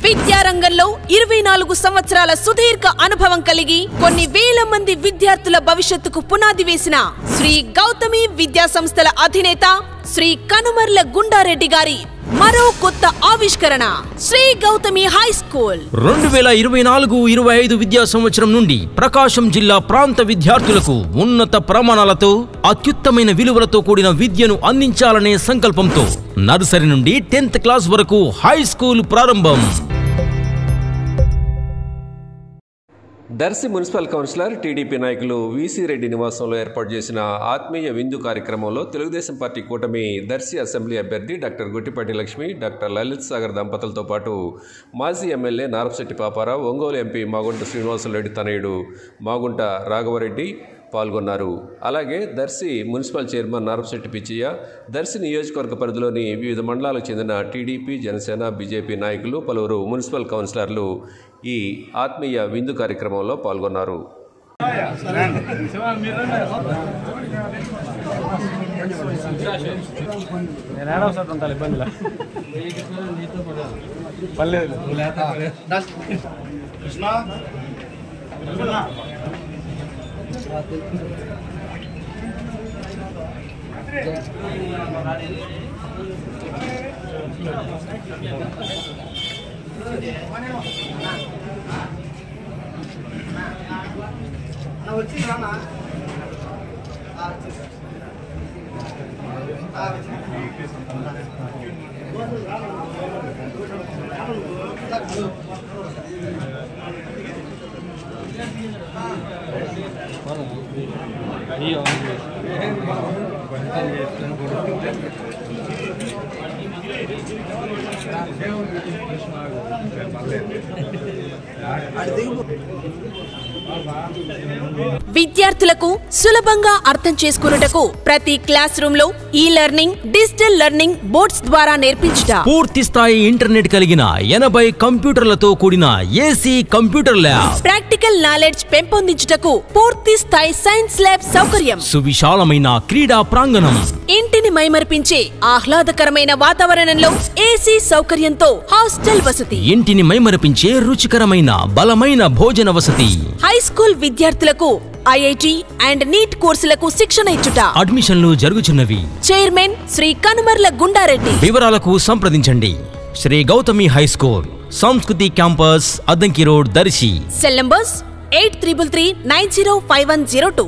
విద్యారంగంలో 24 సంవత్సరాల సుదీర్ఘ అనుభవం కలిగి కొన్ని వేల మంది విద్యార్థుల భవిష్యత్తుకు పునాది వేసిన శ్రీ గౌతమి విద్యా సంస్థల అధినేత శ్రీ కనుమర్ల గుండారెడ్డి గారి మరో కొత్త ఆవిష్కరణ శ్రీ గౌతమి హై స్కూల్ 2024-25 విద్యా సంవత్సరం నుండి ప్రకాశం జిల్లా ప్రాంత విద్యార్థులకు ఉన్నత ప్రమాణాలతో అత్యుత్తమైన విలువలతో కూడిన విద్యను అందించాలనే సంకల్పంతో నర్సరీ నుండి 10th క్లాస్ వరకు హై స్కూల్ ప్రారంభం. దర్శి మున్సిపల్ కౌన్సిలర్ టీడీపీ నాయకులు వీసీ రెడ్డి నివాసంలో ఏర్పాటు చేసిన ఆత్మీయ విందు కార్యక్రమంలో తెలుగుదేశం పార్టీ కూటమి దర్శి అసెంబ్లీ అభ్యర్థి డాక్టర్ గుట్టిపాటి లక్ష్మి, డాక్టర్ లలిత్ సాగర్ దంపతులతో పాటు మాజీ ఎమ్మెల్యే నారపశెట్టి పాపారావు, ఒంగోలు ఎంపీ మాగుంట శ్రీనివాసరెడ్డి తనయుడు మాగుంట రాఘవరెడ్డి పాల్గొన్నారు. అలాగే దర్శి మున్సిపల్ చైర్మన్ నారపశెట్టి పిచ్చయ్య, దర్శి నియోజకవర్గ పరిధిలోని వివిధ మండలాలకు చెందిన టీడీపీ, జనసేన, బీజేపీ నాయకులు, పలువురు మున్సిపల్ కౌన్సిలర్లు ఈ ఆత్మీయ విందు కార్యక్రమంలో పాల్గొన్నారు. విద్యార్థులకు సులభంగా అర్థం చేసుకున్నటకు ప్రతి క్లాస్ రూమ్ లో ఈ లెర్నింగ్, డిజిటల్ లెర్నింగ్ బోర్డ్స్ ద్వారా నేర్పించుట, పూర్తి స్థాయి ఇంటర్నెట్ కలిగిన 80 కంప్యూటర్లతో కూడిన AC computer lab, practical knowledge పెంపొందించుటకు పూర్తి స్థాయి సైన్స్ ల్యాబ్ సౌకర్యం, సువిశాలమైన క్రీడా ప్రాంగణం, ఇంటిని మైమర్పించే ఆహ్లాదకరమైన వాతావరణంలో ఏసీ సౌకర్యంతో హాస్టల్ వసతి, ఇంటిని మైమరపించే రుచికరమైన బలమైన భోజన వసతి, హై స్కూల్ విద్యార్థులకు ఐఐటి అండ్ నీట్ కోర్సులకు శిక్షణ ఇచ్చుట, అడ్మిషన్లు జరుగుచున్నవి. చైర్మన్ శ్రీ కనుమర్ల గుండారెడ్డి. వివరాలకు సంప్రదించండి. Shri Gautami high school, Sanskriti campus, Addanki road, Darshi. Cell numbers 8333905102.